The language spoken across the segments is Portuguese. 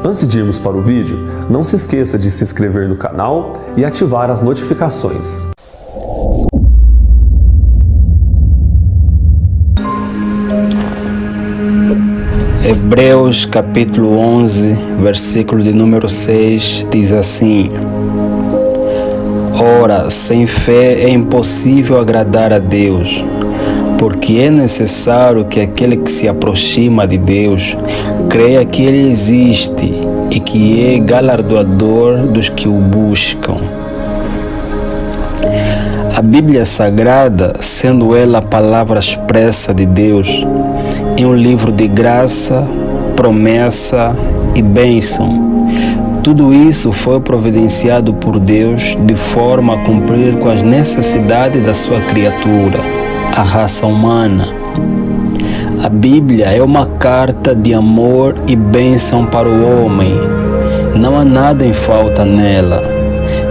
Antes de irmos para o vídeo, não se esqueça de se inscrever no canal e ativar as notificações. Hebreus capítulo 11, versículo de número 6 diz assim: Ora, sem fé é impossível agradar a Deus, porque é necessário que aquele que se aproxima de Deus creia que Ele existe e que é galardoador dos que o buscam. A Bíblia Sagrada, sendo ela a palavra expressa de Deus, é um livro de graça, promessa e bênção. Tudo isso foi providenciado por Deus de forma a cumprir com as necessidades da sua criatura, a raça humana. A Bíblia é uma carta de amor e bênção para o homem. Não há nada em falta nela.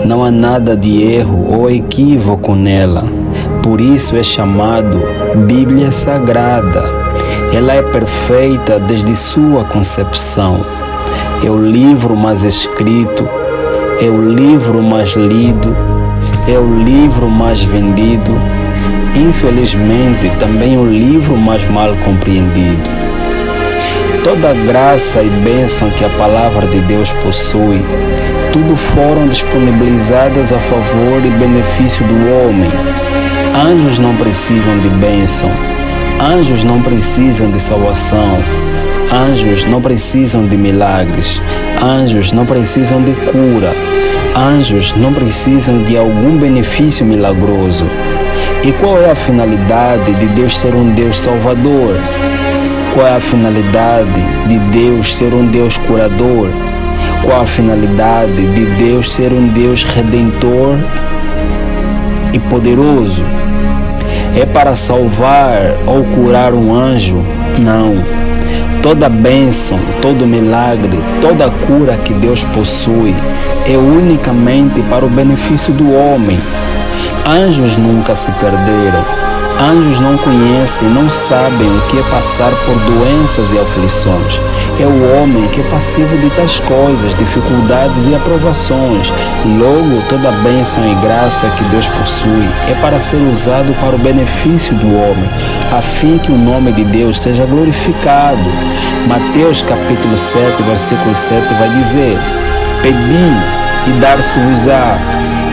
Não há nada de erro ou equívoco nela. Por isso é chamado Bíblia Sagrada. Ela é perfeita desde sua concepção. É o livro mais escrito, é o livro mais lido, é o livro mais vendido. Infelizmente, também o livro mais mal compreendido. Toda a graça e bênção que a palavra de Deus possui, tudo foram disponibilizadas a favor e benefício do homem. Anjos não precisam de bênção. Anjos não precisam de salvação. Anjos não precisam de milagres. Anjos não precisam de cura. Anjos não precisam de algum benefício milagroso. E qual é a finalidade de Deus ser um Deus salvador? Qual é a finalidade de Deus ser um Deus curador? Qual a finalidade de Deus ser um Deus redentor e poderoso? É para salvar ou curar um anjo? Não. Toda bênção, todo milagre, toda cura que Deus possui é unicamente para o benefício do homem. Anjos nunca se perderam. Anjos não conhecem, não sabem o que é passar por doenças e aflições. É o homem que é passivo de tais coisas, dificuldades e aprovações. Logo, toda bênção e graça que Deus possui é para ser usado para o benefício do homem, a fim que o nome de Deus seja glorificado. Mateus capítulo 7, versículo 7 vai dizer: Pedi e dar-se-vos-á,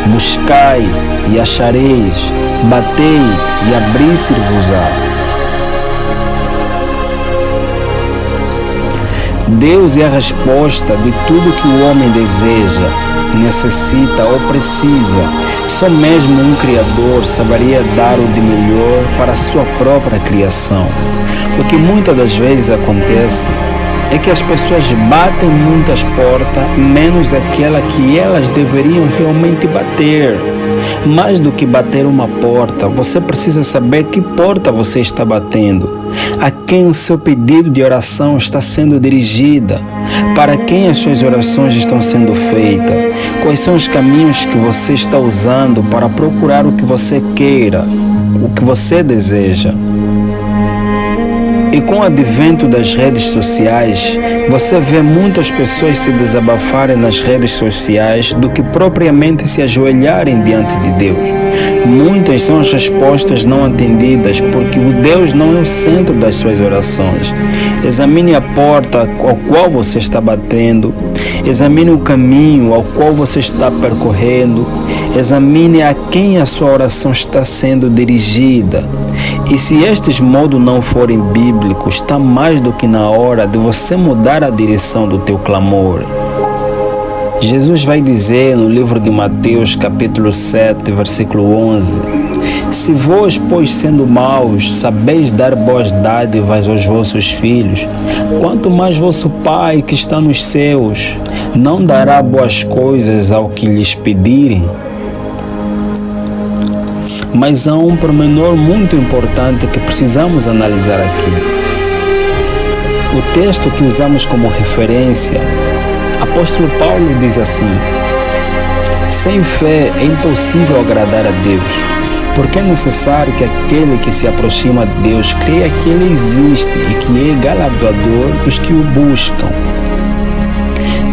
buscai e achareis, batei e abrir-se-vos-á. Deus é a resposta de tudo que o homem deseja, necessita ou precisa. Só mesmo um Criador saberia dar o de melhor para a sua própria criação. O que muitas das vezes acontece é que as pessoas batem muitas portas, menos aquela que elas deveriam realmente bater. Mais do que bater uma porta, você precisa saber que porta você está batendo, a quem o seu pedido de oração está sendo dirigida, para quem as suas orações estão sendo feitas, quais são os caminhos que você está usando para procurar o que você queira, o que você deseja. E com o advento das redes sociais, você vê muitas pessoas se desabafarem nas redes sociais do que propriamente se ajoelharem diante de Deus. Muitas são as respostas não atendidas, porque o Deus não é o centro das suas orações. Examine a porta ao qual você está batendo, examine o caminho ao qual você está percorrendo, examine a quem a sua oração está sendo dirigida. E se estes modos não forem bíblicos, está mais do que na hora de você mudar a direção do teu clamor. Jesus vai dizer no livro de Mateus, capítulo 7, versículo 11: Se vós, pois, sendo maus, sabeis dar boas dádivas aos vossos filhos, quanto mais vosso Pai que está nos céus não dará boas coisas ao que lhes pedirem? Mas há um pormenor muito importante que precisamos analisar aqui. O texto que usamos como referência, apóstolo Paulo diz assim: sem fé é impossível agradar a Deus, porque é necessário que aquele que se aproxima de Deus creia que Ele existe e que é galardoador dos que o buscam.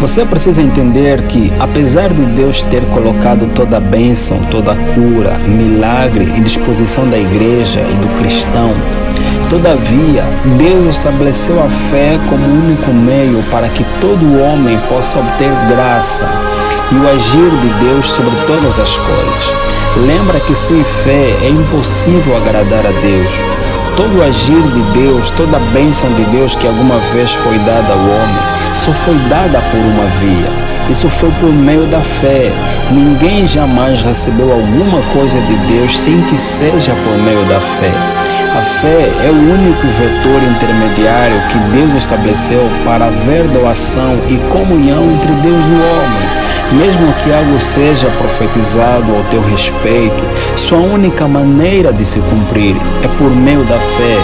Você precisa entender que, apesar de Deus ter colocado toda a bênção, toda a cura, milagre e disposição da igreja e do cristão, todavia, Deus estabeleceu a fé como único meio para que todo homem possa obter graça e o agir de Deus sobre todas as coisas. Lembra que sem fé é impossível agradar a Deus. Todo o agir de Deus, toda a bênção de Deus que alguma vez foi dada ao homem, só foi dada por uma via. Isso foi por meio da fé. Ninguém jamais recebeu alguma coisa de Deus sem que seja por meio da fé. A fé é o único vetor intermediário que Deus estabeleceu para haver doação e comunhão entre Deus e o homem. Mesmo que algo seja profetizado ao teu respeito, sua única maneira de se cumprir é por meio da fé.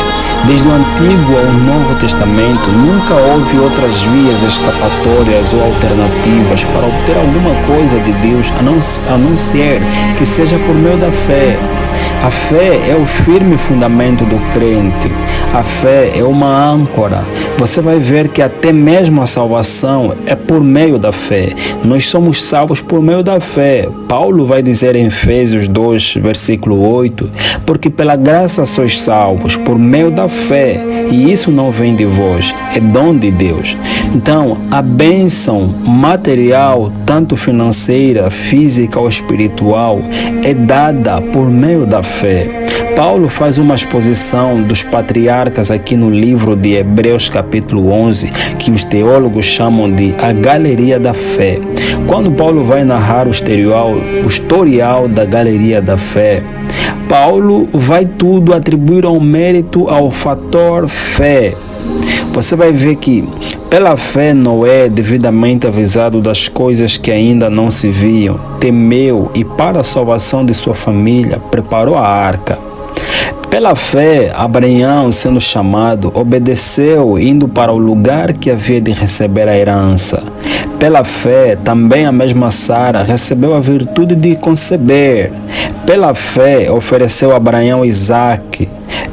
Desde o Antigo ao Novo Testamento, nunca houve outras vias escapatórias ou alternativas para obter alguma coisa de Deus, a não ser que seja por meio da fé. A fé é o firme fundamento do crente. A fé é uma âncora. Você vai ver que até mesmo a salvação é por meio da fé. Nós somos salvos por meio da fé. Paulo vai dizer em Efésios 2, versículo 8, porque pela graça sois salvos por meio da fé, e isso não vem de vós, é dom de Deus. Então, a bênção material, tanto financeira, física ou espiritual, é dada por meio da fé. Paulo faz uma exposição dos patriarcas aqui no livro de Hebreus capítulo 11, que os teólogos chamam de a galeria da fé. Quando Paulo vai narrar o historial da galeria da fé, Paulo vai tudo atribuir ao mérito ao fator fé. Você vai ver que, pela fé, Noé, devidamente avisado das coisas que ainda não se viam, temeu e, para a salvação de sua família, preparou a arca. Pela fé, Abraão, sendo chamado, obedeceu, indo para o lugar que havia de receber a herança. Pela fé, também a mesma Sara recebeu a virtude de conceber. Pela fé, ofereceu a Abraão Isaque.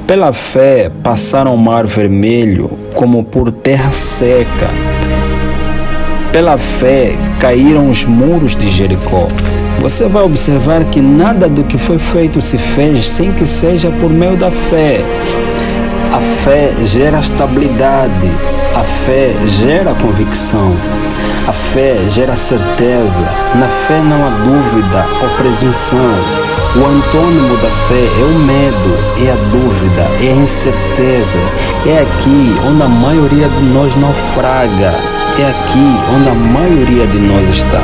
Pela fé, passaram o mar vermelho como por terra seca. Pela fé, caíram os muros de Jericó. Você vai observar que nada do que foi feito se fez sem que seja por meio da fé. A fé gera estabilidade, a fé gera convicção, a fé gera certeza. Na fé não há dúvida ou presunção. O antônimo da fé é o medo, é a dúvida, é a incerteza. É aqui onde a maioria de nós naufraga, é aqui onde a maioria de nós está.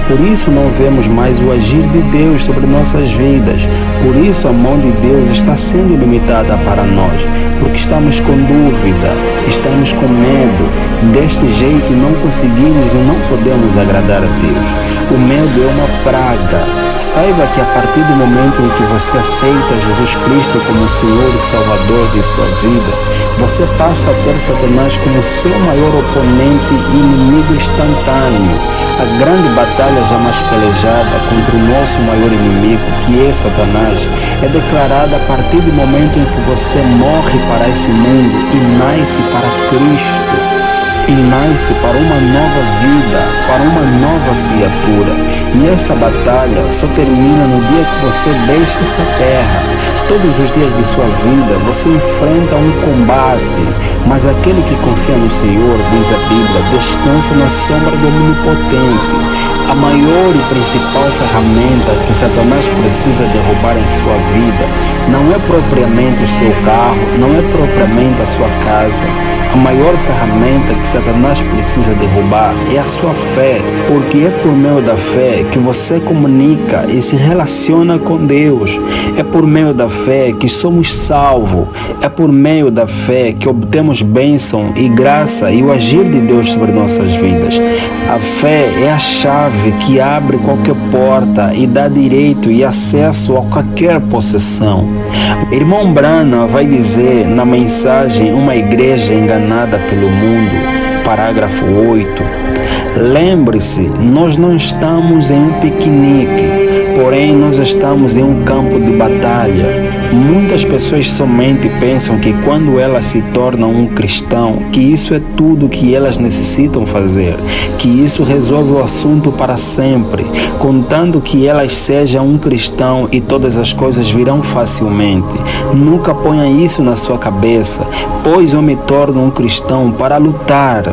Por isso não vemos mais o agir de Deus sobre nossas vidas. Por isso a mão de Deus está sendo limitada para nós, porque estamos com dúvida, estamos com medo. Deste jeito não conseguimos e não podemos agradar a Deus. O medo é uma praga. Saiba que a partir do momento em que você aceita Jesus Cristo como Senhor e Salvador de sua vida, você passa a ter Satanás como seu maior oponente e inimigo instantâneo. A grande batalha jamais pelejada contra o nosso maior inimigo, que é Satanás, é declarada a partir do momento em que você morre para esse mundo e nasce para Cristo. E nasce para uma nova vida, para uma nova criatura. E esta batalha só termina no dia que você deixa essa terra. Todos os dias de sua vida você enfrenta um combate, mas aquele que confia no Senhor, diz a Bíblia, descansa na sombra do Onipotente. A maior e principal ferramenta que Satanás precisa derrubar em sua vida não é propriamente o seu carro, não é propriamente a sua casa. A maior ferramenta que Satanás precisa derrubar é a sua fé, porque é por meio da fé que você comunica e se relaciona com Deus. É por meio da fé que somos salvos. É por meio da fé que obtemos bênção e graça e o agir de Deus sobre nossas vidas. A fé é a chave que abre qualquer porta e dá direito e acesso a qualquer possessão. Irmão Branham vai dizer na mensagem Uma Igreja Enganada pelo Mundo, parágrafo 8, lembre-se, nós não estamos em um piquenique, porém nós estamos em um campo de batalha. Muitas pessoas somente pensam que quando elas se tornam um cristão, que isso é tudo que elas necessitam fazer, que isso resolve o assunto para sempre, contando que elas sejam um cristão e todas as coisas virão facilmente. Nunca ponha isso na sua cabeça, pois eu me torno um cristão para lutar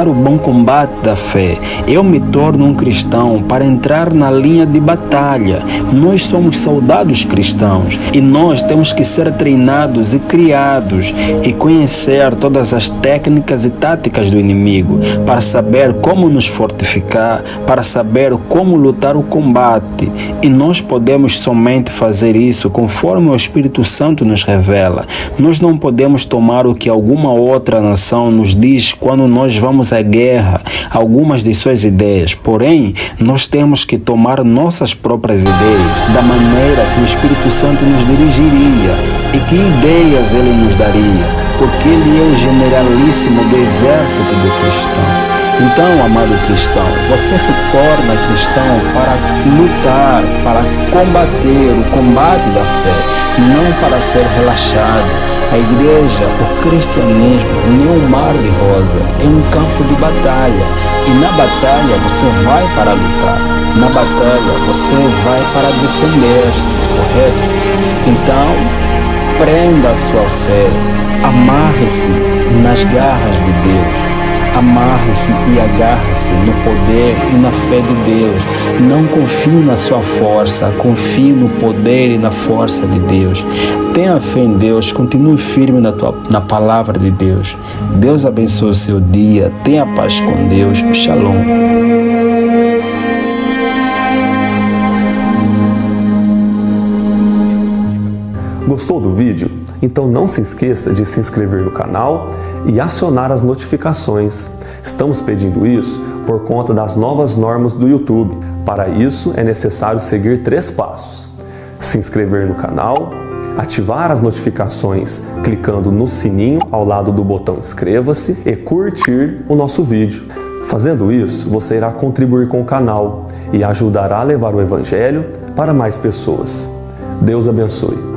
o bom combate da fé. Eu me torno um cristão para entrar na linha de batalha. Nós somos soldados cristãos e nós temos que ser treinados e criados e conhecer todas as técnicas e táticas do inimigo para saber como nos fortificar, para saber como lutar o combate. E nós podemos somente fazer isso conforme o Espírito Santo nos revela. Nós não podemos tomar o que alguma outra nação nos diz quando nós vamos à guerra, algumas de suas ideias. Porém, nós temos que tomar nossas próprias ideias, da maneira que o Espírito Santo nos dirigiria e que ideias ele nos daria, porque ele é o generalíssimo do exército do cristão. Então, amado cristão, você se torna cristão para lutar, para combater o combate da fé, não para ser relaxado. A igreja, o cristianismo, não é um mar de rosa, é um campo de batalha. E na batalha você vai para lutar, na batalha você vai para defender-se, correto? Então, prenda a sua fé, amarre-se nas garras de Deus. Amarre-se e agarre-se no poder e na fé de Deus. Não confie na sua força, confie no poder e na força de Deus. Tenha fé em Deus, continue firme na palavra de Deus. Deus abençoe o seu dia, tenha paz com Deus. Shalom. Gostou do vídeo? Então não se esqueça de se inscrever no canal e acionar as notificações. Estamos pedindo isso por conta das novas normas do YouTube. Para isso é necessário seguir 3 passos: se inscrever no canal, ativar as notificações clicando no sininho ao lado do botão inscreva-se e curtir o nosso vídeo. Fazendo isso, você irá contribuir com o canal e ajudará a levar o Evangelho para mais pessoas. Deus abençoe.